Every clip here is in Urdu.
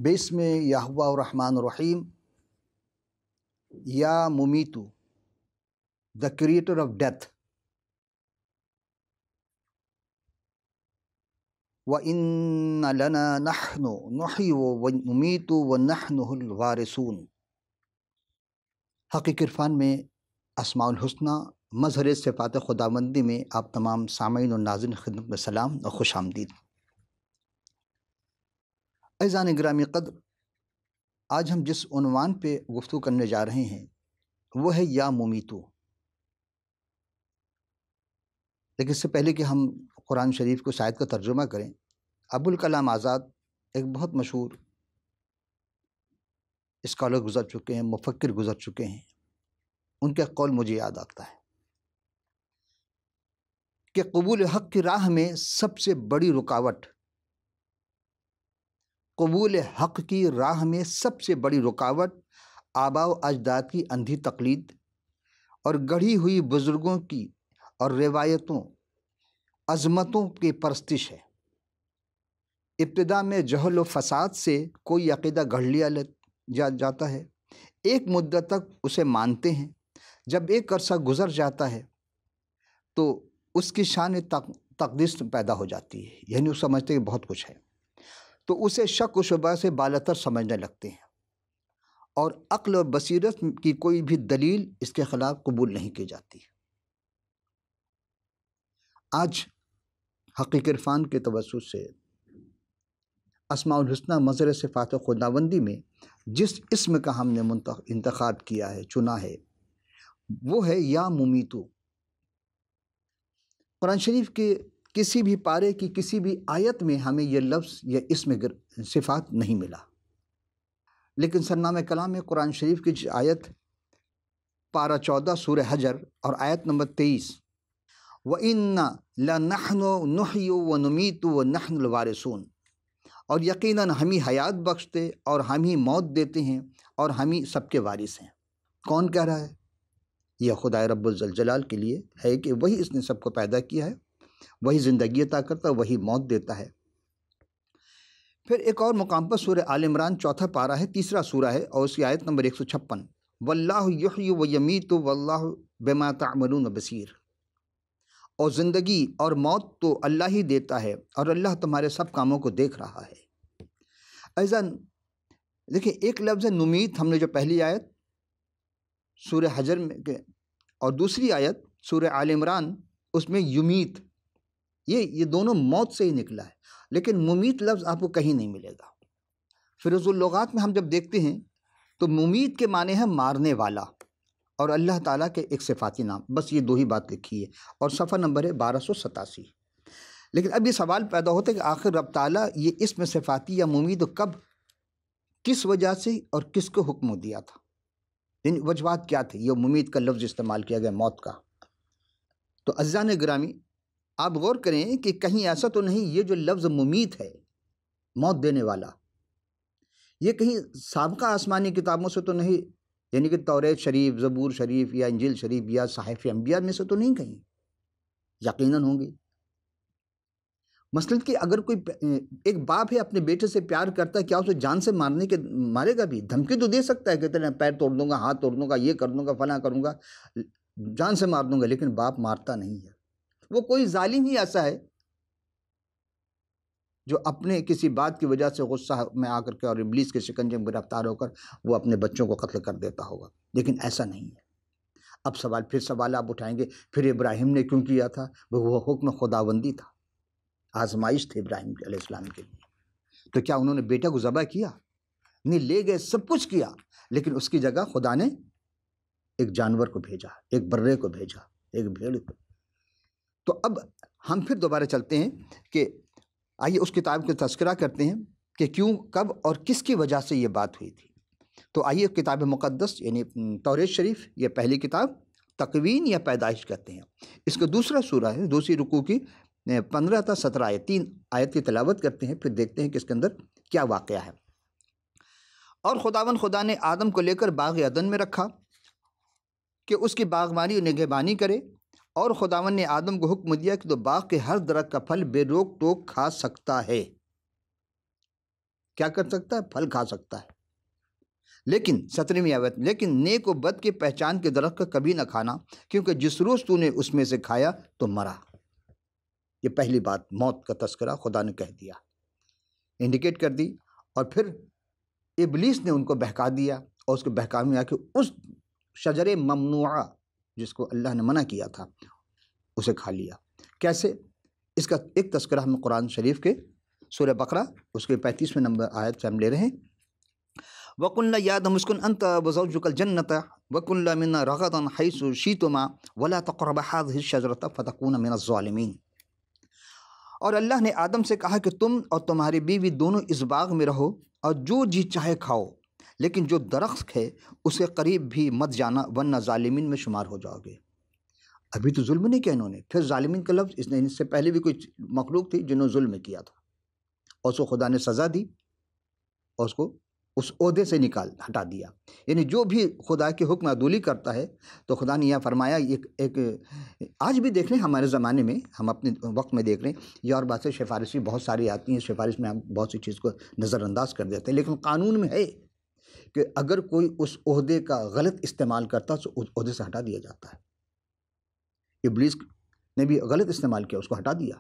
بسم یہوہ الرحمن الرحیم. یا ممیتو the creator of death. وَإِنَّ لَنَا نَحْنُ نُحْيِي وَنُمِيتُ وَنَحْنُ الْوَارِثُونَ. حقیقی عرفان میں اسماء الحسنی مظہر صفات خداوندی میں آپ تمام سامعین و ناظرین خدمت میں سلام اور خوش آمدید. عزیزان گرامی قدر، آج ہم جس عنوان پہ گفتگو کرنے جا رہے ہیں وہ ہے یا ممیتو. لیکن اس سے پہلے کہ ہم قرآن شریف کو اس آیت کا ترجمہ کریں، ابوالکلام آزاد ایک بہت مشہور اسکالر گزر چکے ہیں، مفکر گزر چکے ہیں. ان کا قول مجھے یاد آتا ہے کہ قبول حق کی راہ میں سب سے بڑی رکاوٹ، قبول حق کی راہ میں سب سے بڑی رکاوٹ آباء و اجداد کی اندھی تقلید اور گڑھی ہوئی بزرگوں کی اور روایتوں عظمتوں کی پرستش ہے. ابتدا میں جہل و فساد سے کوئی عقیدہ گھڑ لیا جاتا ہے، ایک مدت تک اسے مانتے ہیں. جب ایک عرصہ گزر جاتا ہے تو اس کی شان تقدیس پیدا ہو جاتی ہے، یعنی وہ سمجھتے کہ بہت کچھ ہے، تو اسے شک و شبہ سے بالاتر سمجھنے لگتے ہیں اور عقل اور بصیرت کی کوئی بھی دلیل اس کے خلاف قبول نہیں کی جاتی. آج حقیقی عرفان کے توسط سے اسماء الحسنی مظہر صفات خداوندی میں جس اسم کا ہم نے انتخاب کیا ہے، چنا ہے، وہ ہے یا ممیتو. قرآن شریف کے کسی بھی پارے کی کسی بھی آیت میں ہمیں یہ لفظ یا اسم صفات نہیں ملا، لیکن سرنامہ کلام میں قرآن شریف کی آیت پارہ 14 سورہ حجر اور آیت نمبر 23 وَإِنَّ لَنَحْنُ نُحْيِي وَنُمِيتُ وَنَحْنُ الْوَارِثُونَ، اور یقیناً ہم ہی حیات بخشتے اور ہم ہی موت دیتے ہیں اور ہم ہی سب کے وارث ہیں. کون کہہ رہا ہے؟ یہ خدائے رب الجلال کے لیے ہے کہ وہی اس نے سب کو پیدا کیا ہے، وہی زندگی عطا کرتا ہے، وہی موت دیتا ہے. پھر ایک اور مقام پر سورہ آل عمران 4 پارہ ہے، 3 سورہ ہے، اور اس کی آیت نمبر 156 واللہ یحیی ویمیت واللہ بما تعملون بصیر. اور زندگی اور موت تو اللہ ہی دیتا ہے اور اللہ تمہارے سب کاموں کو دیکھ رہا ہے. ایضاً دیکھیں، ایک لفظ ہے نمیت، ہم نے جو پہلی آیت سورہ حجر میں اور دوسری آیت سورہ آل عمران اس میں یمیت، یہ دونوں موت سے ہی نکلا ہے، لیکن ممیت لفظ آپ کو کہیں نہیں ملے گا. فروز اللغات میں ہم جب دیکھتے ہیں تو ممیت کے معنی ہے مارنے والا، اور اللہ تعالیٰ کے ایک صفاتی نام، بس یہ دو ہی بات لکھی ہے، اور صفحہ نمبر ہے 1287. لیکن اب یہ سوال پیدا ہوتا ہے کہ آخر رب تعالیٰ یہ اسم صفاتی یا ممیت کب، کس وجہ سے اور کس کو حکم دیا تھا، یعنی وجوہات کیا تھی یہ ممیت کا لفظ استعمال کیا گیا موت کا. تو عزیزان گرامی، آپ غور کریں کہ کہیں ایسا تو نہیں یہ جو لفظ ممیت ہے، موت دینے والا، یہ کہیں سابقہ آسمانی کتابوں سے تو نہیں، یعنی کہ توریت شریف، زبور شریف یا انجیل شریف یا صحائف انبیاء میں سے تو نہیں کہیں، یقیناً ہوں گی. مثلاً کہ اگر کوئی ایک باپ ہے اپنے بیٹے سے پیار کرتا ہے، کیا اسے جان سے مارے گا بھی؟ دھمکی تو دے سکتا ہے کہ تیرے پیر توڑ دوں گا، ہاتھ توڑ دوں گا، یہ کر دوں گا، فلاں کروں گا، جان سے مار دوں گا، لیکن باپ مارتا نہیں ہے. وہ کوئی ظالم ہی ایسا ہے جو اپنے کسی بات کی وجہ سے غصہ میں آ کر کے اور ابلیس کے شکنجے میں گرفتار ہو کر وہ اپنے بچوں کو قتل کر دیتا ہوگا، لیکن ایسا نہیں ہے. اب پھر سوال آپ اٹھائیں گے پھر ابراہیم نے کیوں کیا تھا؟ وہ حکم خداوندی تھا، آزمائش تھی ابراہیم علیہ السلام کے لیے. تو کیا انہوں نے بیٹا کو ذبح کیا؟ نہیں، لے گئے، سب کچھ کیا، لیکن اس کی جگہ خدا نے ایک جانور کو بھیجا، ایک برے کو بھیجا، ایک بھیڑ کو. تو اب ہم پھر دوبارہ چلتے ہیں کہ آئیے اس کتاب کا تذکرہ کرتے ہیں کہ کیوں، کب اور کس کی وجہ سے یہ بات ہوئی تھی. تو آئیے کتاب مقدس یعنی توریت شریف، یہ پہلی کتاب تکوین یا پیدائش کہتے ہیں، اس کا دوسرا سورہ ہے، دوسری رکوع کی 15 تا 17 آیت، 3 آیت کی تلاوت کرتے ہیں، پھر دیکھتے ہیں کہ اس کے اندر کیا واقعہ ہے. اور خدا نے آدم کو لے کر باغ عدن میں رکھا کہ اس کی باغبانی اور نگہبانی کرے، اور خداوند نے آدم کو حکم دیا کہ تو باغ کے ہر درخت کا پھل بے روک ٹوک کھا سکتا ہے. کیا کر سکتا ہے؟ پھل کھا سکتا ہے. لیکن 17ویں آیت، لیکن نیک و بد کے پہچان کے درخت کا کبھی نہ کھانا، کیونکہ جس روز تو نے اس میں سے کھایا تو مرا. یہ پہلی بات، موت کا تذکرہ خدا نے کہہ دیا، انڈیکیٹ کر دی. اور پھر ابلیس نے ان کو بہکا دیا، اور اس کے بہکاوے میں آ کے اس شجر ممنوعہ جس کو اللہ نے منع کیا تھا اسے کھا لیا. کیسے؟ اس کا ایک تذکرہ ہم قرآن شریف کے سورہ بقرہ اس کے 35ویں نمبر آیت سے ہم لے رہے ہیں. وَقُلْنَا يَا آدَمُ اسْكُنْ أَنْتَ وَزَوْجُكَ الْجَنَّةَ وَكُلَا مِنْهَا رَغَدًا حَيْثُ شِئْتُمَا وَلَا تَقْرَبَا هَٰذِهِ الشَّجَرَةَ فَتَكُونَا مِنَ الظَّالِمِينَ. اور اللہ نے آدم سے کہا کہ تم اور تمہاری بیوی دونوں اس باغ میں رہو اور جو جی چاہے کھاؤ، لیکن جو درخت ہے اس کے قریب بھی مت جانا ورنہ ظالمین میں شمار ہو جاؤ گے. ابھی تو ظلم نہیں کیا انہوں نے، پھر ظالمین کا لفظ اس سے پہلے بھی کوئی مخلوق تھی جنہوں نے ظلم کیا تھا، اور اس کو خدا نے سزا دی اور اس کو اس عہدے سے ہٹا دیا. یعنی جو بھی خدا کے حکم عدولی کرتا ہے تو خدا نے یہ فرمایا. ایک آج بھی دیکھ رہے ہیں ہمارے زمانے میں، ہم اپنے وقت میں دیکھ رہے ہیں، یہ اور باتیں سفارشی بہت ساری آتی ہیں، سفارش میں ہم بہت سی چیز کو نظر انداز کر دیتے ہیں، لیکن قانون میں ہے کہ اگر کوئی اس عہدے کا غلط استعمال کرتا تو اس عہدے سے ہٹا دیا جاتا ہے. ابلیس نے بھی غلط استعمال کیا، اس کو ہٹا دیا.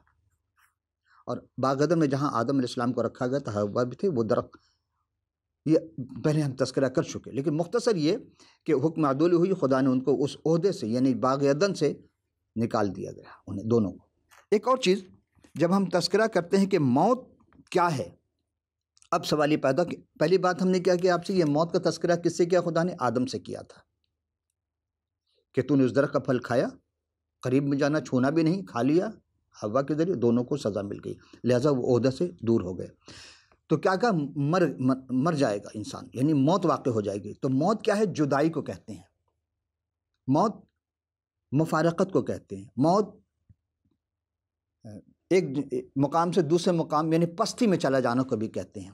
اور باغ عدن میں جہاں آدم علیہ السلام کو رکھا گیا تھا، حوا بھی تھے، وہ درخت یہ پہلے ہم تذکرہ کر چکے. لیکن مختصر یہ کہ حکم عدولی ہوئی، خدا نے ان کو اس عہدے سے یعنی باغ عدن سے نکال دیا گیا انہیں دونوں کو. ایک اور چیز، جب ہم تذکرہ کرتے ہیں کہ موت کیا ہے، اب سوال یہ پیدا کہ پہلی بات ہم نے کیا کہ آپ سے یہ موت کا تذکرہ کس سے کیا؟ خدا نے آدم سے کیا تھا کہ تو نے اس درخت کا پھل کھایا، قریب میں جانا، چھونا بھی نہیں، کھا لیا. حوا کے ذریعے دونوں کو سزا مل گئی، لہٰذا وہ عہدہ سے دور ہو گئے. تو کیا کہا؟ مر جائے گا انسان، یعنی موت واقع ہو جائے گی. تو موت کیا ہے؟ جدائی کو کہتے ہیں، موت مفارقت کو کہتے ہیں، موت ایک مقام سے دوسرے مقام یعنی پستی میں چلا جانا کو بھی کہتے ہیں،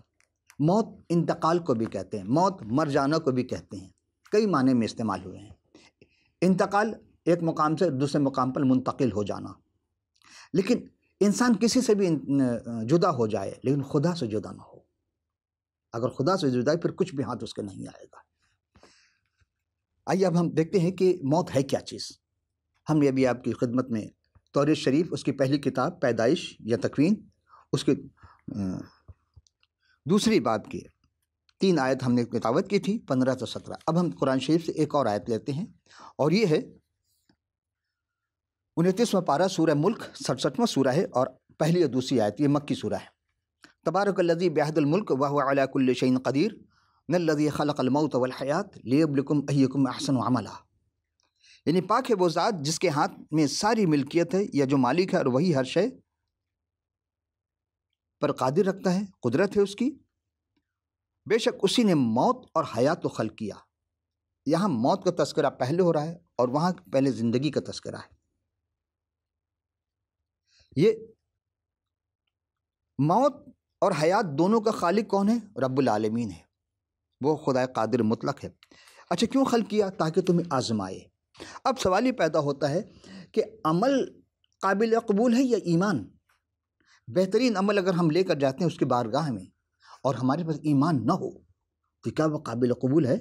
موت انتقال کو بھی کہتے ہیں، موت مر جانا کو بھی کہتے ہیں. کئی معنی میں استعمال ہوئے ہیں. انتقال ایک مقام سے دوسرے مقام پر منتقل ہو جانا. لیکن انسان کسی سے بھی جدا ہو جائے لیکن خدا سے جدا نہ ہو. اگر خدا سے جدا ہے پھر کچھ بھی ہاتھ اس کے نہیں آئے گا. آئیے اب ہم دیکھتے ہیں کہ موت ہے کیا چیز. ہم نے ابھی آپ کی خدمت میں توریت شریف اس کی پہلی کتاب پیدائش یا تکوین اس کے دوسری باب کی 3 آیت ہم نے تلاوت کی تھی 15 سے 17. اب ہم قرآن شریف سے ایک اور آیت لیتے ہیں اور یہ ہے 29واں پارہ سورہ ملک 67واں سورہ ہے اور پہلی اور دوسری آیت یہ مکی سورہ ہے. تبارک الذی بیہد الملک وہو علی کل شیء قدیر الذی خلق الموت والحیات لیبلوکم ایکم احسن عملا. یعنی پاک ہے وہ ذات جس کے ہاتھ میں ساری ملکیت ہے یا جو مالک ہے اور وہی ہر شے پر قادر رکھتا ہے، قدرت ہے اس کی. بے شک اسی نے موت اور حیات کو خلق کیا. یہاں موت کا تذکرہ پہلے ہو رہا ہے اور وہاں پہلے زندگی کا تذکرہ ہے. یہ موت اور حیات دونوں کا خالق کون ہے؟ رب العالمین ہے، وہ خدا قادر مطلق ہے. اچھا کیوں خلق کیا؟ تاکہ تمہیں آزمائے. اب سوال یہ پیدا ہوتا ہے کہ عمل قابل قبول ہے یا ایمان؟ بہترین عمل اگر ہم لے کر جاتے ہیں اس کی بارگاہ میں اور ہمارے پاس ایمان نہ ہو تو کیا وہ قابل قبول ہے؟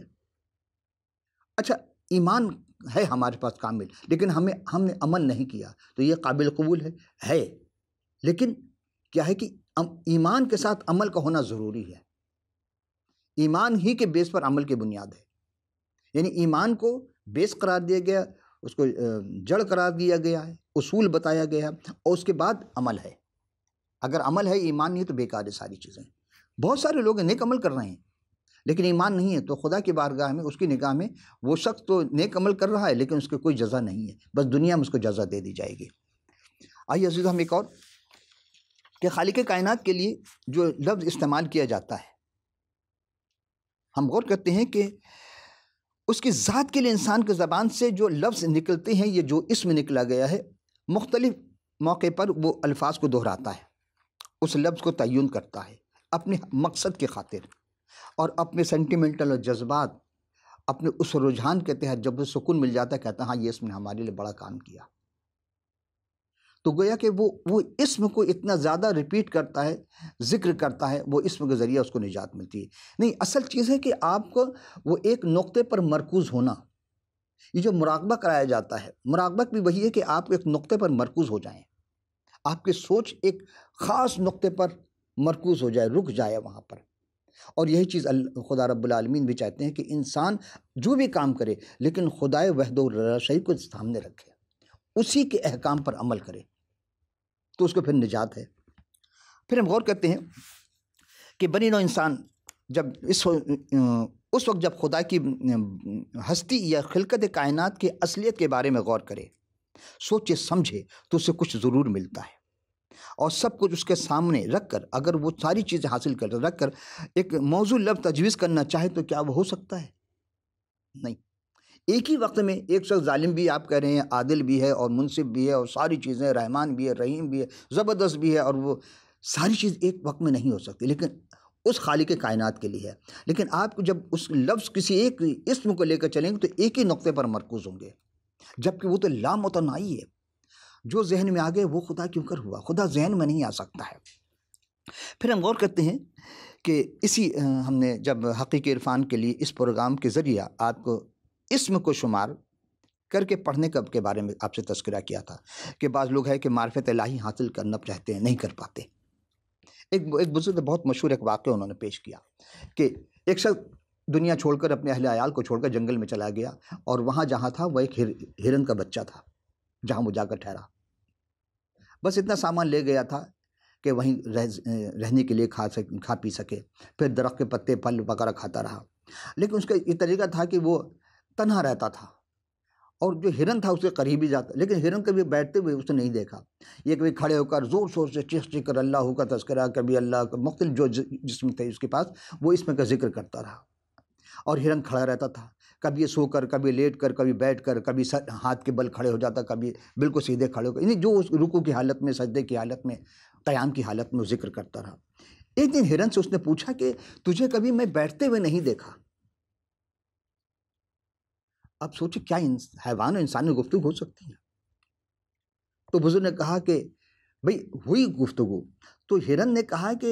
اچھا ایمان ہے ہمارے پاس کامل لیکن ہم نے عمل نہیں کیا تو یہ قابل قبول ہے. لیکن کیا ہے کہ ایمان کے ساتھ عمل کا ہونا ضروری ہے. ایمان ہی کے بیس پر عمل کی بنیاد ہے. یعنی ایمان کو بیس قرار دیا گیا، اس کو جڑ قرار دیا گیا ہے، اصول بتایا گیا اور اس کے بعد عمل ہے. اگر عمل ہے ایمان نہیں تو بیکار ہے ساری چیزیں. بہت سارے لوگ نیک عمل کر رہے ہیں لیکن ایمان نہیں ہے تو خدا کی بارگاہ میں اس کی نگاہ میں وہ شخص تو نیک عمل کر رہا ہے لیکن اس کی کوئی جزا نہیں ہے، بس دنیا میں اس کو جزا دے دی جائے گی. آئیے عزیز ہم ایک اور کہ خالق کائنات کے لیے جو لفظ استعمال کیا جاتا ہے ہم غور کرتے ہیں کہ اس کی ذات کے لیے انسان کی زبان سے جو لفظ نکلتے ہیں، یہ جو اسم نکلا گیا ہے مختلف موقع پر وہ الفاظ کو دہراتا ہے، اس لفظ کو تعین کرتا ہے اپنے مقصد کی خاطر اور اپنے سینٹیمنٹل اور جذبات اپنے اس رجحان کے تحت جب سکون مل جاتا ہے کہتا ہے ہاں یہ اسم نے ہمارے لیے بڑا کام کیا. تو گویا کہ وہ اسم کو اتنا زیادہ ریپیٹ کرتا ہے، ذکر کرتا ہے، وہ اسم کے ذریعہ اس کو نجات ملتی ہے۔ نہیں، اصل چیز ہے کہ آپ کو وہ ایک نقطے پر مرکوز ہونا، یہ جو مراقبہ کرایا جاتا ہے، مراقبہ بھی وہی ہے کہ آپ ایک نقطے پر مرکوز ہو جائیں، آپ کی سوچ ایک خاص نقطے پر مرکوز ہو جائے، رک جائے وہاں پر۔ اور یہی چیز خدا رب العالمین بھی چاہتے ہیں کہ انسان جو بھی کام کرے لیکن خدائے وحدہ لا شریک کو سامنے رکھے، اسی کے احکام پر عمل کرے، تو اس کو پھر نجات ہے۔ پھر ہم غور کرتے ہیں کہ بنی نوع انسان جب اس وقت جب خدا کی ہستی یا خلقت کائنات کی اصلیت کے بارے میں غور کرے، سوچے سمجھے، تو اسے کچھ ضرور ملتا ہے، اور سب کچھ اس کے سامنے رکھ کر اگر وہ ساری چیزیں حاصل کر رکھ کر ایک موضوع لفظ تجویز کرنا چاہے تو کیا وہ ہو سکتا ہے؟ نہیں۔ ایک ہی وقت میں ایک شخص ظالم بھی آپ کہہ رہے ہیں، عادل بھی ہے اور منصف بھی ہے اور ساری چیزیں، رحمان بھی ہے، رحیم بھی ہے، زبردست بھی ہے، اور وہ ساری چیز ایک وقت میں نہیں ہو سکتی، لیکن اس خالق کائنات کے لیے ہے۔ لیکن آپ جب اس لفظ کسی ایک اسم کو لے کر چلیں گے تو ایک ہی نقطے پر مرکوز ہوں گے، جبکہ وہ تو لامتناہی ہے۔ جو ذہن میں آ گئے وہ خدا کیوں کر ہوا؟ خدا ذہن میں نہیں آ سکتا ہے۔ پھر ہم غور کرتے ہیں کہ ہم نے جب حقیقی عرفان کے لیے اس پروگرام کے ذریعہ آپ کو اسم کو شمار کر کے پڑھنے کے بارے میں آپ سے تذکرہ کیا تھا کہ بعض لوگ ہے کہ معرفت الہی حاصل کرنا چاہتے ہیں، نہیں کر پاتے۔ ایک بزرگ بہت مشہور ایک واقعہ انہوں نے پیش کیا کہ ایک شخص دنیا چھوڑ کر، اپنے اہل عیال کو چھوڑ کر جنگل میں چلا گیا، اور وہاں جہاں تھا وہ ایک ہرن کا بچہ تھا، جہاں وہ جا کر ٹھہرا۔ بس اتنا سامان لے گیا تھا کہ وہیں رہنے کے لیے کھا پی سکے، پھر درخت کے پتے پھل وغیرہ کھاتا رہا۔ لیکن اس کا یہ طریقہ تھا کہ وہ تنہا رہتا تھا، اور جو ہرن تھا اس کے قریب ہی جاتا، لیکن ہرن کبھی بیٹھتے ہوئے اس نے نہیں دیکھا۔ یہ کبھی کھڑے ہو کر زور شور سے چیخ چیخ کر اللہ کا تذکرہ، کبھی اللہ کا مختلف جو جسم تھے اس کے پاس، وہ اسم کا ذکر کرتا رہا، اور ہرن کھڑا رہتا تھا، کبھی یہ سو کر، کبھی لیٹ کر، کبھی بیٹھ کر، کبھی ہاتھ کے بل کھڑے ہو جاتا، کبھی بالکل سیدھے کھڑے ہو کر، یعنی جو اس رکوع کی حالت میں، سجدے کی حالت میں، قیام کی حالت میں وہ ذکر کرتا رہا۔ ایک دن ہرن سے اس نے پوچھا کہ تجھے کبھی میں بیٹھتے ہوئے نہیں دیکھا۔ اب سوچے کیا حیوان اور انسانی گفتگو ہو سکتی ہے؟ تو بزرگ نے کہا کہ بھئی ہوئی گفتگو، تو ہرن نے کہا کہ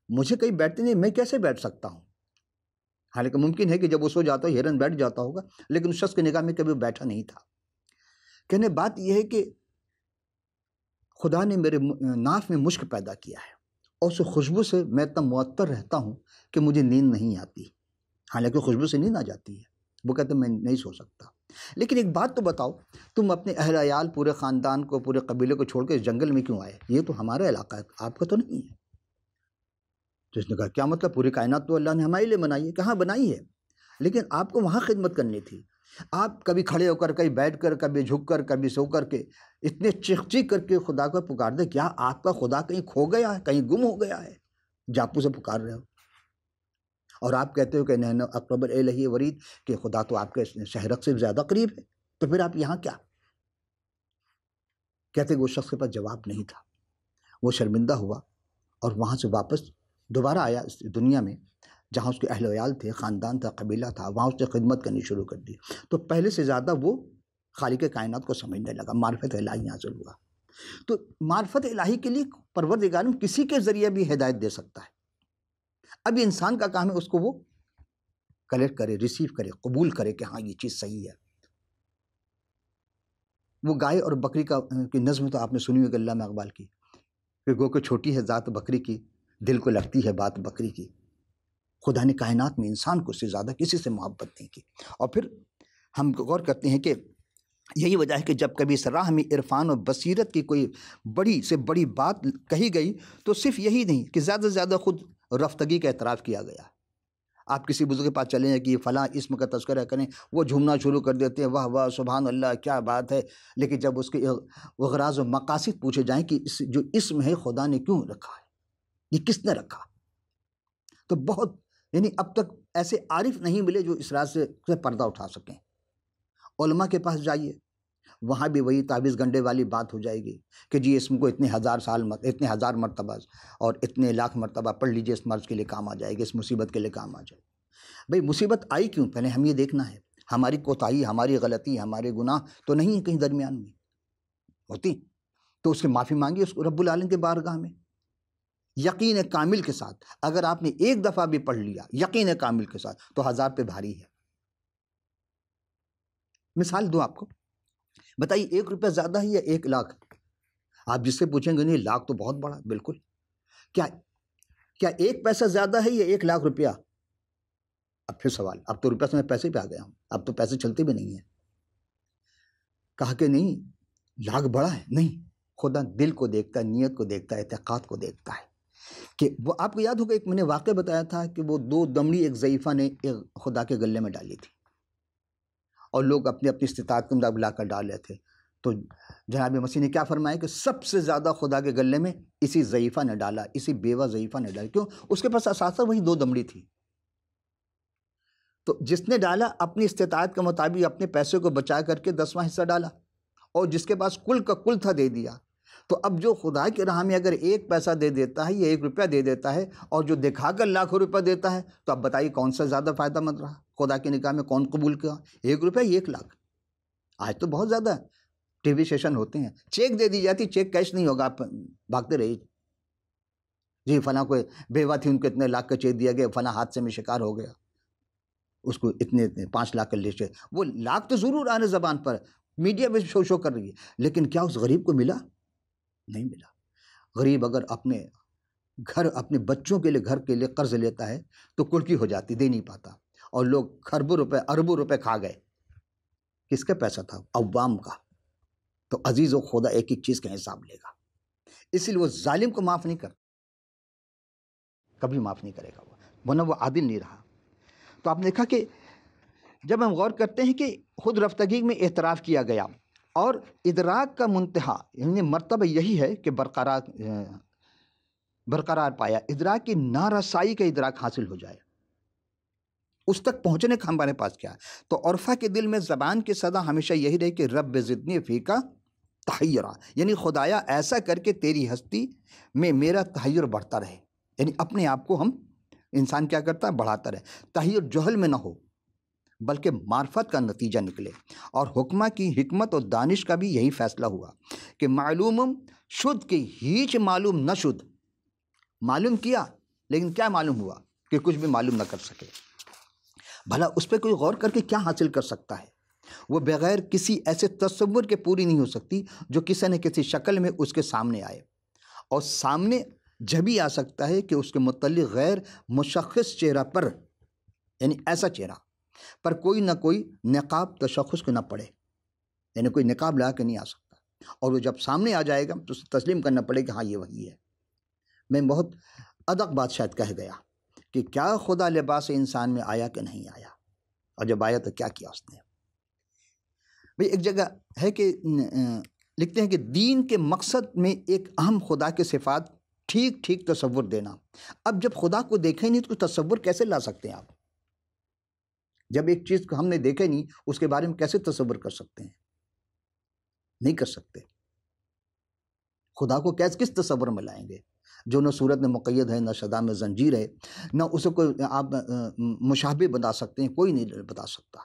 مجھے کہیں بیٹھتے نہیں، میں کیسے بیٹھ سکتا ہوں؟ حالانکہ ممکن ہے کہ جب وہ سو جاتا ہو ہرن بیٹھ جاتا ہوگا، لیکن اس شخص کی نگاہ میں کبھی بیٹھا نہیں تھا۔ کہنے بات یہ ہے کہ خدا نے میرے ناف میں مشک پیدا کیا ہے، اور اس خوشبو سے میں اتنا معطر رہتا ہوں کہ مجھے نیند نہیں آتی۔ حالانکہ خوشبو سے نیند آ جاتی ہے، وہ کہتے ہیں میں نہیں سو سکتا۔ لیکن ایک بات تو بتاؤ، تم اپنے اہل عیال، پورے خاندان کو، پورے قبیلے کو چھوڑ کے اس جنگل میں کیوں آئے؟ یہ تو ہمارا علاقہ ہے، آپ کا تو نہیں ہے۔ تو اس نے کہا کیا مطلب؟ پوری کائنات تو اللہ نے ہمارے لیے بنائی ہے۔ کہاں بنائی ہے، لیکن آپ کو وہاں خدمت کرنی تھی۔ آپ کبھی کھڑے ہو کر، کبھی بیٹھ کر، کبھی جھک کر، کبھی سو کر کے اتنے چیخ چیخ کر کے خدا کو پکار دے، کیا آپ کا خدا کہیں کھو گیا ہے، کہیں گم ہو گیا ہے؟ جاپو سے پکار رہے ہو، اور آپ کہتے ہو کہ نحن اقرب الیہ ورید، کہ خدا تو آپ کے شہرک سے زیادہ قریب ہے، تو پھر آپ یہاں کیا؟ کہتے کہ وہ شخص کے پاس جواب نہیں تھا، وہ شرمندہ ہوا اور وہاں سے واپس دوبارہ آیا اس دنیا میں، جہاں اس کے اہل ویال تھے، خاندان تھا، قبیلہ تھا، وہاں اس نے خدمت کرنی شروع کر دی۔ تو پہلے سے زیادہ وہ خالق کائنات کو سمجھنے لگا، معرفت الہی حاصل ہوا۔ تو معرفت الہی کے لیے پروردگار کسی کے ذریعے بھی ہدایت دے سکتا ہے۔ اب انسان کا کام ہے اس کو وہ کلیکٹ کرے، ریسیو کرے، قبول کرے کہ ہاں یہ چیز صحیح ہے۔ وہ گائے اور بکری کی نظم تو آپ نے سنی ہوگی علامہ اقبال کی، کہ گو کہ چھوٹی ہے ذات بکری کی، دل کو لگتی ہے بات بکری کی۔ خدا نے کائنات میں انسان کو سے زیادہ کسی سے محبت نہیں کی۔ اور پھر ہم غور کرتے ہیں کہ یہی وجہ ہے کہ جب کبھی اس راہ میں عرفان اور بصیرت کی کوئی بڑی سے بڑی بات کہی گئی تو صرف یہی نہیں کہ زیادہ سے زیادہ خود رفتگی کا اعتراف کیا گیا۔ آپ کسی بزرگ کے پاس چلیں ہیں کہ یہ فلاں اسم کا تذکرہ کریں، وہ جھومنا شروع کر دیتے ہیں، واہ واہ سبحان اللہ کیا بات ہے، لیکن جب اس کے اغراض و مقاصد پوچھے جائیں کہ جو اسم ہے خدا نے کیوں رکھا ہے، یہ کس نے رکھا، تو بہت یعنی اب تک ایسے عارف نہیں ملے جو اس راز سے پردہ اٹھا سکیں۔ علماء کے پاس جائیے، وہاں بھی وہی تعویذ گنڈے والی بات ہو جائے گی کہ جی اسم کو اتنے ہزار مرتبہ اور اتنے لاکھ مرتبہ پڑھ لیجئے، اس مرض کے لیے کام آ جائے گا، اس مصیبت کے لیے کام آ جائے گا۔ بھئی مصیبت آئی کیوں، پہلے ہم یہ دیکھنا ہے، ہماری کوتاہی، ہماری غلطی، ہمارے گناہ تو نہیں ہے کہیں درمیان میں ہوتی، تو اس کی معافی مانگی اس کو رب العالمین کے بارگاہ میں یقین کامل کے ساتھ. اگر آپ نے ایک دفعہ بھی پڑھ لیا یقین کامل کے ساتھ تو 1000 پہ بھاری ہے. مثال دوں آپ کو, بتائیے 1 روپیہ زیادہ ہے یا 1 لاکھ؟ آپ جس سے پوچھیں گے نہیں لاکھ تو بہت بڑا. بالکل. کیا 1 پیسہ زیادہ ہے یا 1 لاکھ روپیہ؟ اب پھر سوال, اب تو روپیہ سے میں پیسے پہ آ گیا ہوں, اب تو پیسے چلتے بھی نہیں ہیں. کہا کہ نہیں لاکھ بڑا ہے. نہیں, خدا دل کو دیکھتا ہے, نیت کو دیکھتا ہے, اعتقاد کو دیکھتا ہے. کہ وہ آپ کو یاد ہوگا ایک میں نے واقعہ بتایا تھا کہ وہ 2 دمڑی ایک ضعیفہ نے ایک خدا کے گلے میں ڈالی تھی اور لوگ اپنی اپنی استطاعت کے مطابق لا کر ڈال رہے تھے. تو جناب مسیح نے کیا فرمایا کہ سب سے زیادہ خدا کے گلے میں اسی ضعیفہ نے ڈالا, اسی بیوہ ضعیفہ نے ڈالا. کیوں؟ اس کے پاس اساسا وہی 2 دمڑی تھی. تو جس نے ڈالا اپنی استطاعت کے مطابق اپنے پیسے کو بچا کر کے 10واں حصہ ڈالا, اور جس کے پاس کل کا کل تھا دے دیا. تو اب جو خدا کی راہ میں اگر 1 پیسہ دے دیتا ہے یا 1 روپیہ دے دیتا ہے اور جو دکھا کر لاکھوں روپیہ دیتا ہے, تو اب بتائیے کون سا زیادہ فائدہ مند رہا؟ خدا کی نگاہ میں کون قبول کیا؟ 1 روپیہ 1 لاکھ. آج تو بہت زیادہ ٹی وی سیشن ہوتے ہیں, چیک دے دی جاتی, چیک کیش نہیں ہوگا, آپ بھاگتے رہیے جی فلاں کوئی بیوہ تھی ان کو اتنے لاکھ کا چیک دیا گیا, فلاں حادثے میں شکار ہو گیا, اس کو اتنے 5 لاکھ کا لیے. وہ لاکھ تو ضرور آ رہے زبان پر, میڈیا میں شو کر رہی ہے, لیکن کیا اس غریب کو ملا؟ نہیں ملا. غریب اگر اپنے گھر اپنے بچوں کے لیے گھر کے لیے قرض لیتا ہے تو کلکی ہو جاتی, دے نہیں پاتا. اور لوگ خربوں روپے اربوں روپے کھا گئے. کس کا پیسہ تھا؟ عوام کا. تو عزیز و خدا ایک ایک چیز کا حساب لے گا. اسی لیے وہ ظالم کو معاف نہیں کرتا, کبھی معاف نہیں کرے گا, ورنہ وہ عادل نہیں رہا. تو آپ نے دیکھا کہ جب ہم غور کرتے ہیں کہ خود رفتگی میں اعتراف کیا گیا اور ادراک کا منتہا یعنی مرتبہ یہی ہے کہ برقرار پایا, ادراک کی نارسائی کا ادراک حاصل ہو جائے, اس تک پہنچنے کا ہمارے پاس کیا ہے. تو عرفہ کے دل میں زبان کی صدا ہمیشہ یہی رہے کہ رب زدنی فیکا تحیرا, یعنی خدایا ایسا کر کے تیری ہستی میں میرا تحیر بڑھتا رہے. یعنی اپنے آپ کو ہم انسان کیا کرتا ہے؟ بڑھاتا رہے. تحیر جہل میں نہ ہو بلکہ معرفت کا نتیجہ نکلے. اور حکمہ کی حکمت اور دانش کا بھی یہی فیصلہ ہوا کہ معلوم شد کہ ہیچ معلوم نہ شد. معلوم کیا لیکن کیا معلوم ہوا؟ کہ کچھ بھی معلوم نہ کر سکے. بھلا اس پہ کوئی غور کر کے کیا حاصل کر سکتا ہے؟ وہ بغیر کسی ایسے تصور کے پوری نہیں ہو سکتی جو کسی نہ کسی شکل میں اس کے سامنے آئے. اور سامنے جبھی آ سکتا ہے کہ اس کے متعلق غیر مشخص چہرہ پر, یعنی ایسا چہرہ پر کوئی نہ کوئی نقاب تشخص کو نہ پڑے, یعنی کوئی نقاب لگا کے نہیں آ سکتا. اور وہ جب سامنے آ جائے گا تو تسلیم کرنا پڑے کہ ہاں یہ وہی ہے. میں بہت ادق بات شاید کہہ گیا کہ کیا خدا لباس انسان میں آیا کہ نہیں آیا, اور جب آیا تو کیا کیا اس نے. بھئی ایک جگہ ہے کہ لکھتے ہیں کہ دین کے مقصد میں ایک اہم خدا کے صفات ٹھیک ٹھیک تصور دینا. اب جب خدا کو دیکھیں نہیں تو تصور کیسے لا سکتے ہیں آپ؟ جب ایک چیز کو ہم نے دیکھے نہیں اس کے بارے میں کیسے تصور کر سکتے ہیں؟ نہیں کر سکتے. خدا کو کس تصور میں لائیں گے جو نہ صورت میں مقید ہے, نہ شدہ میں زنجیر ہے, نہ اسے کوئی آپ مشابہ بتا سکتے ہیں, کوئی نہیں بتا سکتا.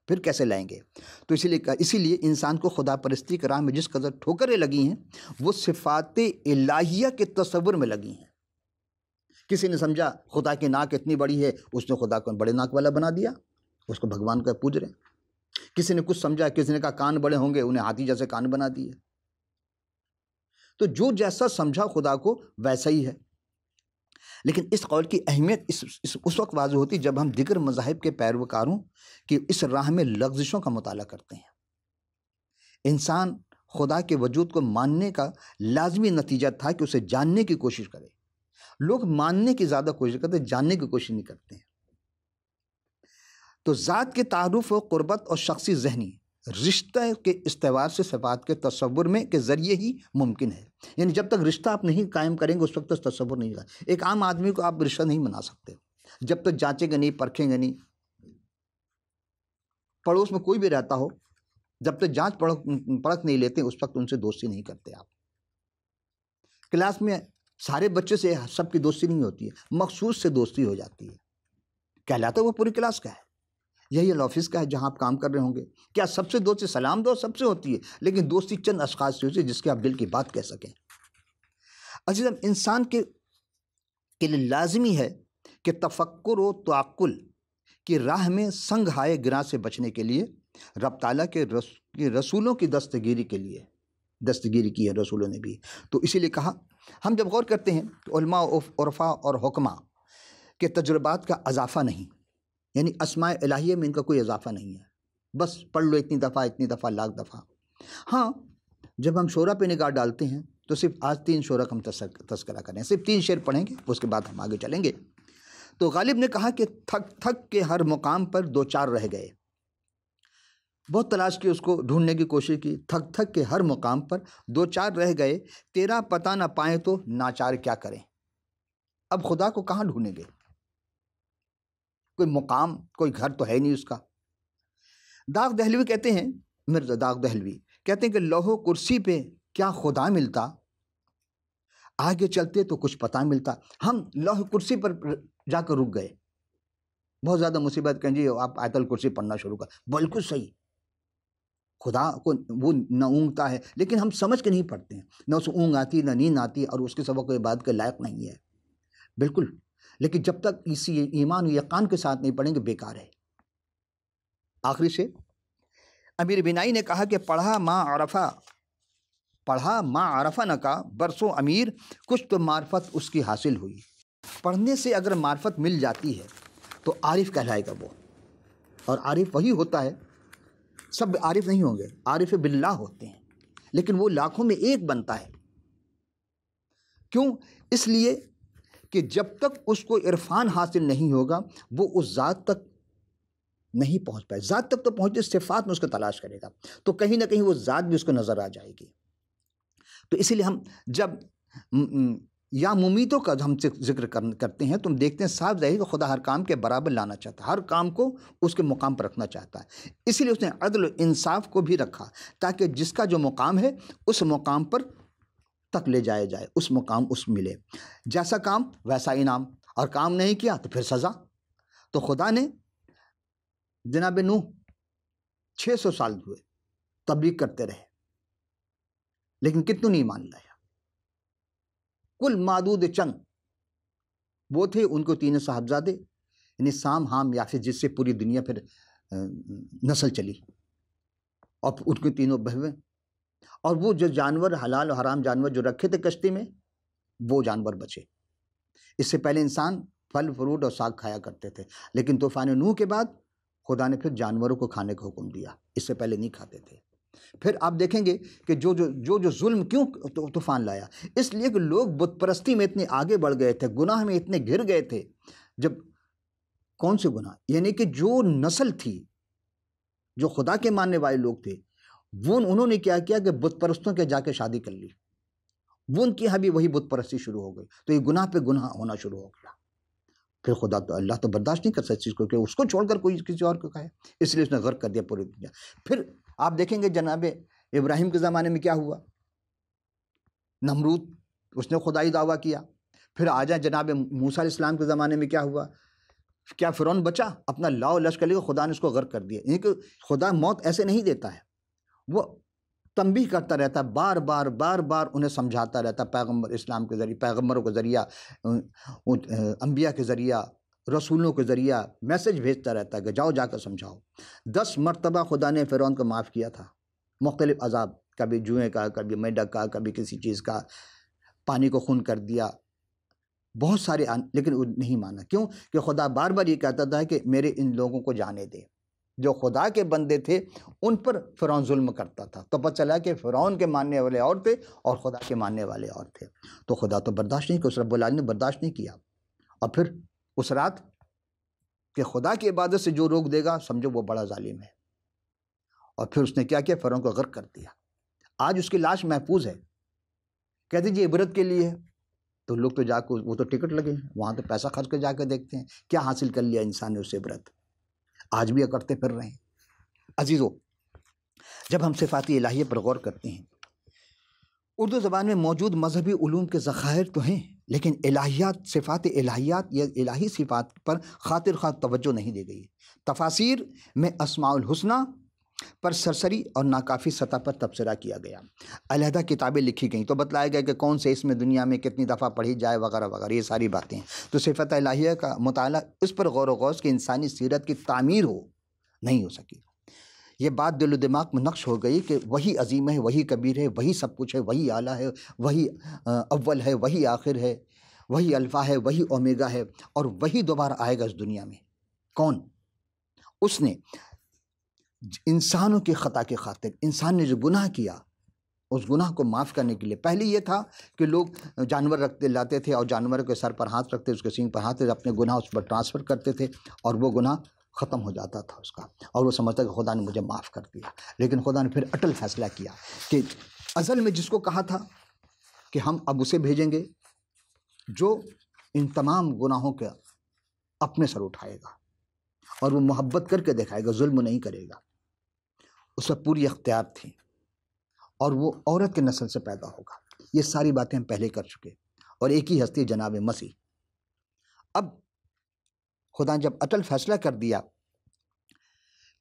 پھر کیسے لائیں گے؟ تو اسی لیے انسان کو خدا پرستی کے راہ میں جس قدر ٹھوکریں لگی ہیں وہ صفات الہیہ کے تصور میں لگی ہیں. کسی نے سمجھا خدا کی ناک اتنی بڑی ہے, اس نے خدا کو بڑے ناک والا بنا دیا, اس کو بھگوان کا پوج رہے. کسی نے کچھ سمجھا, کسی نے کہا کان بڑے ہوں گے, انہیں ہاتھی جیسے کان بنا دیے. تو جو جیسا سمجھا خدا کو ویسا ہی ہے. لیکن اس قول کی اہمیت اس وقت واضح ہوتی جب ہم دیگر مذاہب کے پیروکاروں کی اس راہ میں لغزشوں کا مطالعہ کرتے ہیں. انسان خدا کے وجود کو ماننے کا لازمی نتیجہ تھا کہ اسے جاننے کی کوشش کرے. لوگ ماننے کی زیادہ کوشش کرتے ہیں, جاننے کی کوشش نہیں کرتے ہیں. تو ذات کے تعارف و قربت اور شخصی ذہنی رشتہ کے استوار سے صفات کے تصور میں کے ذریعے ہی ممکن ہے. یعنی جب تک رشتہ آپ نہیں قائم کریں گے اس وقت تک تصور نہیں ہوگا. ایک عام آدمی کو آپ رشتہ نہیں بنا سکتے جب تک جانچیں گے نہیں, پرکھیں گے نہیں. پڑوس میں کوئی بھی رہتا ہو, جب تک جانچ پرکھ نہیں لیتے اس وقت ان سے دوستی نہیں کرتے آپ. کلاس میں سارے بچے سے سب کی دوستی نہیں ہوتی ہے, مخصوص سے دوستی ہو جاتی ہے. کہلاتا وہ پوری کلاس کا ہے. یہی الآفس کا ہے جہاں آپ کام کر رہے ہوں گے. کیا سب سے دوستی سلام دو سب سے ہوتی ہے، لیکن دوستی چند اشخاص سے ہوتی ہے جس کے آپ دل کی بات کہہ سکیں. عزیزم، انسان کے لیے لازمی ہے کہ تفکر و تعقل کی راہ میں سنگ ہائے گراں سے بچنے کے لیے رب تعالیٰ کے رسولوں کی دستگیری کے لیے دستگیری کی ہے رسولوں نے بھی. تو اسی لیے کہا، ہم جب غور کرتے ہیں تو علماء عرفاء اور حکماء کے تجربات کا اضافہ نہیں، یعنی اسماء الہیہ میں ان کا کوئی اضافہ نہیں ہے. بس پڑھ لو اتنی دفعہ لاکھ دفعہ. ہاں، جب ہم شعرا پہ نگاہ ڈالتے ہیں تو صرف آج 3 شعرا کا ہم تذکرہ کریں، صرف 3 شعر پڑھیں گے، اس کے بعد ہم آگے چلیں گے. تو غالب نے کہا کہ تھک تھک کے ہر مقام پر 2 4 رہ گئے. بہت تلاش کی، اس کو ڈھونڈنے کی کوشش کی. تھک تھک کے ہر مقام پر 2 4 رہ گئے، تیرا پتہ نہ پائیں تو ناچار کیا کریں. اب خدا کو کہاں ڈھونڈیں گے؟ کوئی مقام، کوئی گھر تو ہے نہیں اس کا. داغ دہلوی کہتے ہیں، مرزا داغ دہلوی کہتے ہیں کہ لوح و کرسی پہ کیا خدا ملتا، آگے چلتے تو کچھ پتہ ملتا. ہم لوح کرسی پر جا کر رک گئے. بہت زیادہ مصیبت کہیں جی آپ آیت الکرسی پڑھنا شروع کر. بالکل صحیح، خدا کو وہ نہ اونگتا ہے، لیکن ہم سمجھ کے نہیں پڑھتے ہیں. نہ اسے اونگ آتی، نہ نیند آتی، اور اس کے سوا کوئی عبادت کے لائق نہیں ہے. بالکل، لیکن جب تک اسی ایمان و یقین کے ساتھ نہیں پڑھیں گے بیکار ہے. آخری سے امیر بینائی نے کہا کہ پڑھا ماں عرفہ نہ کا برسوں امیر، کچھ تو معرفت اس کی حاصل ہوئی. پڑھنے سے اگر معرفت مل جاتی ہے تو عارف کہلائے گا وہ. اور عارف وہی ہوتا ہے، سب عارف نہیں ہوں گے، عارف باللہ ہوتے ہیں، لیکن وہ لاکھوں میں ایک بنتا ہے. کیوں؟ اس لیے کہ جب تک اس کو عرفان حاصل نہیں ہوگا وہ اس ذات تک نہیں پہنچ پائے. ذات تک تو پہنچے، صفات میں اس کو تلاش کرے گا تو کہیں نہ کہیں وہ ذات بھی اس کو نظر آ جائے گی. تو اسی لیے ہم جب یا ممیتوں کا ہم ذکر کرتے ہیں تو ہم دیکھتے ہیں صاف ظاہر کہ خدا ہر کام کے برابر لانا چاہتا ہے، ہر کام کو اس کے مقام پر رکھنا چاہتا ہے. اسی لیے اس نے عدل و انصاف کو بھی رکھا تاکہ جس کا جو مقام ہے اس مقام پر تک لے جائے، اس مقام اس ملے. جیسا کام ویسا انعام، اور کام نہیں کیا تو پھر سزا. تو خدا نے جناب نوح 600 سال ہوئے تبلیغ کرتے رہے، لیکن کتنوں نے ایمان لایا؟ کل معدود چند وہ تھے. ان کو 3 صاحبزادے، یعنی سام، حام، یافت، جس سے پوری دنیا پھر نسل چلی، اور ان کے 3 بہویں. اور وہ جو جانور حلال و حرام جانور جو رکھے تھے کشتی میں، وہ جانور بچے. اس سے پہلے انسان پھل فروٹ اور ساگ کھایا کرتے تھے، لیکن طوفان نوح کے بعد خدا نے پھر جانوروں کو کھانے کا حکم دیا. اس سے پہلے نہیں کھاتے تھے. پھر آپ دیکھیں گے کہ جو ظلم کیوں طوفان لایا، اس لیے کہ لوگ بت پرستی میں اتنے آگے بڑھ گئے تھے، گناہ میں اتنے گر گئے تھے. جب کون سے گناہ؟ یعنی کہ جو نسل تھی، جو خدا کے ماننے والے لوگ تھے، وہ انہوں نے کیا کیا کہ بت پرستوں کے جا کے شادی کر لی. وہ ان کی یہاں بھی وہی بت پرستی شروع ہو گئی. تو یہ گناہ پہ گناہ ہونا شروع ہو گیا. پھر خدا تو اللہ تو برداشت نہیں کر سکتا چیز کو کہ اس کو چھوڑ کر کوئی کسی اور کو کہے، اس لیے اس نے غرق کر دیا پوری دنیا. پھر آپ دیکھیں گے جناب ابراہیم کے زمانے میں کیا ہوا. نمرود، اس نے خدائی دعویٰ کیا. پھر آ جائیں جناب موسیٰ علیہ السلام کے زمانے میں کیا ہوا. کیا فرعون بچا؟ اپنا لا و لشکر لے کر خدا نے اس کو غرق کر دیا. یعنی کہ خدا موت ایسے نہیں دیتا ہے، وہ تنبیہ کرتا رہتا ہے، بار بار انہیں سمجھاتا رہتا ہے، پیغمبر اسلام کے ذریعے، پیغمبروں کے ذریعہ، انبیاء کے ذریعہ، رسولوں کے ذریعہ میسج بھیجتا رہتا ہے کہ جاؤ جا کر سمجھاؤ. 10 مرتبہ خدا نے فرعون کو معاف کیا تھا، مختلف عذاب، کبھی جوئیں کا، کبھی میڈک کا، کبھی کسی چیز کا، پانی کو خون کر دیا، بہت سارے، لیکن وہ نہیں مانا. کیوں؟ کہ خدا بار بار یہ کہتا تھا کہ میرے ان لوگوں کو جانے دے. جو خدا کے بندے تھے ان پر فرعون ظلم کرتا تھا. تو پتہ چلا کہ فرعون کے ماننے والے اور تھے اور خدا کے ماننے والے اور تھے. تو خدا تو برداشت نہیں کیا، اس رب العالمین نے برداشت نہیں کیا. اور پھر اس رات کہ خدا کی عبادت سے جو روک دے گا سمجھو وہ بڑا ظالم ہے. اور پھر اس نے کیا فرعون کو غرق کر دیا. آج اس کی لاش محفوظ ہے. کہہ دیجیے عبرت کے لیے ہے، تو لوگ تو جا کے وہ تو ٹکٹ لگے ہیں وہاں، تو پیسہ خرچ کر جا کے دیکھتے ہیں کیا حاصل کر لیا انسان نے اس سے عبرت. آج بھی کرتے پھر رہے ہیں. عزیزو، جب ہم صفات الہیہ پر غور کرتے ہیں، اردو زبان میں موجود مذہبی علوم کے ذخائر تو ہیں، لیکن الہیات، صفات الہیات یا الہی صفات پر خاطر خواہ توجہ نہیں دی گئی۔ تفاسیر میں اسماء الحسنہ پر سرسری اور ناکافی سطح پر تبصرہ کیا گیا، علیحدہ کتابیں لکھی گئیں تو بتلایا گیا کہ کون سے اسم دنیا میں کتنی دفعہ پڑھی جائے وغیرہ وغیرہ، یہ ساری باتیں۔ تو صفت الہیہ کا مطالعہ اس پر غور و غوص کہ انسانی سیرت کی تعمیر نہیں ہو سکی۔ یہ بات دل و دماغ میں نقش ہو گئی کہ وہی عظیم ہے، وہی کبیر ہے، وہی سب کچھ ہے، وہی اعلیٰ ہے، وہی اول ہے، وہی آخر ہے، وہی الفا ہے، وہی اومیگا ہے، اور وہی دوبارہ آئے گا اس دنیا میں۔ کون؟ اس نے انسانوں کی خطا کے خاطر، انسان نے جو گناہ کیا اس گناہ کو معاف کرنے کے لیے، پہلے یہ تھا کہ لوگ جانور لاتے تھے اور جانور کے سر پر ہاتھ رکھتے، اس کے سینگ پر ہاتھ رکھتے، اپنے گناہ اس پر ٹرانسفر کرتے تھے اور وہ گناہ ختم ہو جاتا تھا اس کا، اور وہ سمجھتا کہ خدا نے مجھے معاف کر دیا۔ لیکن خدا نے پھر اٹل فیصلہ کیا کہ ازل میں جس کو کہا تھا کہ ہم اب اسے بھیجیں گے جو ان تمام گناہوں کا اپنے سر اٹھائے گا اور وہ محبت کر کے دکھائے گا، ظلم نہیں کرے گا، اس پر پوری اختیار تھی، اور وہ عورت کے نسل سے پیدا ہوگا۔ یہ ساری باتیں ہم پہلے کر چکے، اور ایک ہی ہستی جناب مسیح۔ اب خدا جب اٹل فیصلہ کر دیا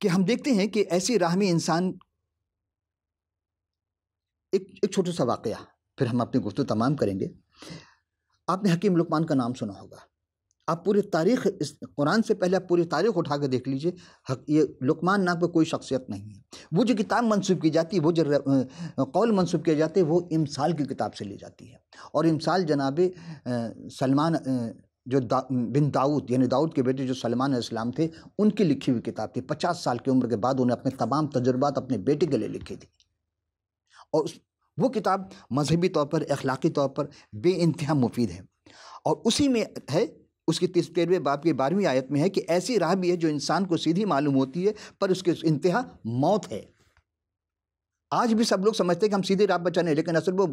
کہ ہم دیکھتے ہیں کہ ایسی راہ میں انسان، ایک چھوٹا سا واقعہ، پھر ہم اپنی گفتگو تمام کریں گے۔ آپ نے حکیم لقمان کا نام سنا ہوگا، آپ پوری تاریخ، اس قرآن سے پہلے آپ پوری تاریخ اٹھا کے دیکھ لیجئے، یہ لقمان نام پہ کوئی شخصیت نہیں ہے۔ وہ جو کتاب منسوب کی جاتی ہے، وہ جو قول منسوب کیے جاتے ہیں، وہ امثال کی کتاب سے لی جاتی ہے، اور امثال جناب سلمان جو بن داؤد، یعنی داؤد کے بیٹے جو سلمان علیہ السلام تھے، ان کی لکھی ہوئی کتاب تھی۔ 50 سال کی عمر کے بعد انہیں اپنے تمام تجربات اپنے بیٹے کے لیے لکھی تھی، اور وہ کتاب مذہبی طور پر، اخلاقی طور پر بے انتہا مفید ہے، اور اسی میں ہے، اس کی 13ویں باب کی 12ویں آیت میں ہے کہ ایسی راہ بھی ہے جو انسان کو سیدھی معلوم ہوتی ہے پر اس کے انتہا موت ہے۔ آج بھی سب لوگ سمجھتے ہیں کہ ہم سیدھی راہ پر چلیں، لیکن اصل وہ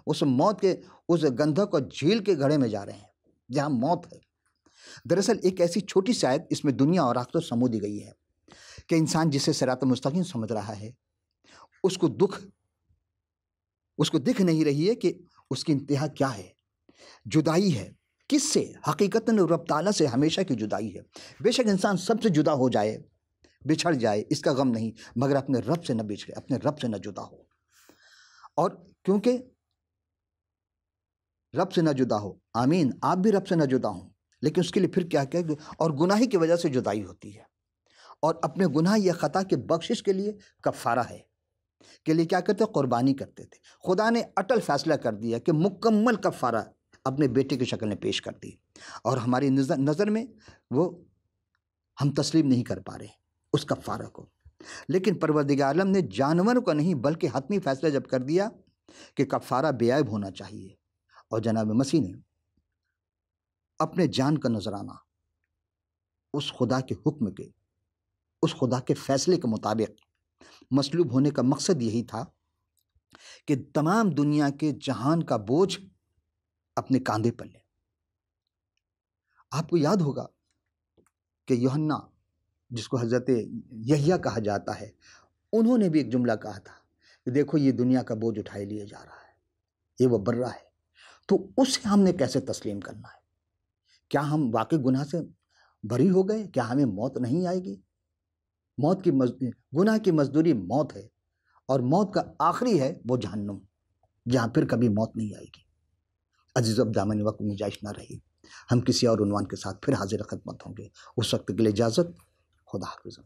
اس موت کے، اس گندھک اور جھیل کے گڑھے میں جا رہے ہیں جہاں موت ہے۔ دراصل ایک ایسی چھوٹی سی آیت اس میں دنیا اور آخرت سمو دی گئی ہے کہ انسان جسے صراط مستقیم سمجھ رہا ہے، اس کو دکھ نہیں رہی ہے کہ اس کی انتہا کیا ہے۔ جدائی ہے، کس سے؟ حقیقتاً رب تعالیٰ سے ہمیشہ کی جدائی ہے۔ بے شک انسان سب سے جدا ہو جائے، بچھڑ جائے، اس کا غم نہیں، مگر اپنے رب سے نہ بچھڑے، اپنے رب سے نہ جدا ہو۔ اور کیونکہ رب سے نہ جدا ہو، آمین، آپ بھی رب سے نہ جدا ہوں، لیکن اس کے لیے پھر کیا اور گناہی کی وجہ سے جدائی ہوتی ہے، اور اپنے گناہ یا خطا کے بخشش کے لیے کفارہ ہے کے لیے کیا کرتے؟ قربانی کرتے تھے۔ خدا نے اٹل فیصلہ کر دیا کہ مکمل کفارہ اپنے بیٹے کی شکل میں پیش کر دی، اور ہماری نظر میں وہ ہم تسلیم نہیں کر پا رہے اس کفارہ کو۔ لیکن پروردگار عالم نے جانور کو نہیں بلکہ حتمی فیصلہ جب کر دیا کہ کفارہ بے عیب ہونا چاہیے، اور جناب مسیح نے اپنے جان کا نذرانہ اس خدا کے حکم کے، اس خدا کے فیصلے کے مطابق مصلوب ہونے کا مقصد یہی تھا کہ تمام دنیا کے جہان کا بوجھ اپنے کاندھے پر لے۔ آپ کو یاد ہوگا کہ یوحنا، جس کو حضرت یحییٰ کہا جاتا ہے، انہوں نے بھی ایک جملہ کہا تھا کہ دیکھو یہ دنیا کا بوجھ اٹھائے لیے جا رہا ہے، یہ وہ برہ ہے، تو اسے ہم نے کیسے تسلیم کرنا ہے؟ کیا ہم واقعی گناہ سے بری ہو گئے؟ کیا ہمیں موت نہیں آئے گی؟ گناہ کی مزدوری موت ہے، اور موت کا آخری ہے وہ جہنم، جہاں پھر کبھی موت نہیں آئے گی۔ عزیز اب دامن وقت گنجائش نہ رہی، ہم کسی اور عنوان کے ساتھ پھر حاضر خدمت ہوں گے۔ اس وقت کے لیے اجازت، خدا حافظ۔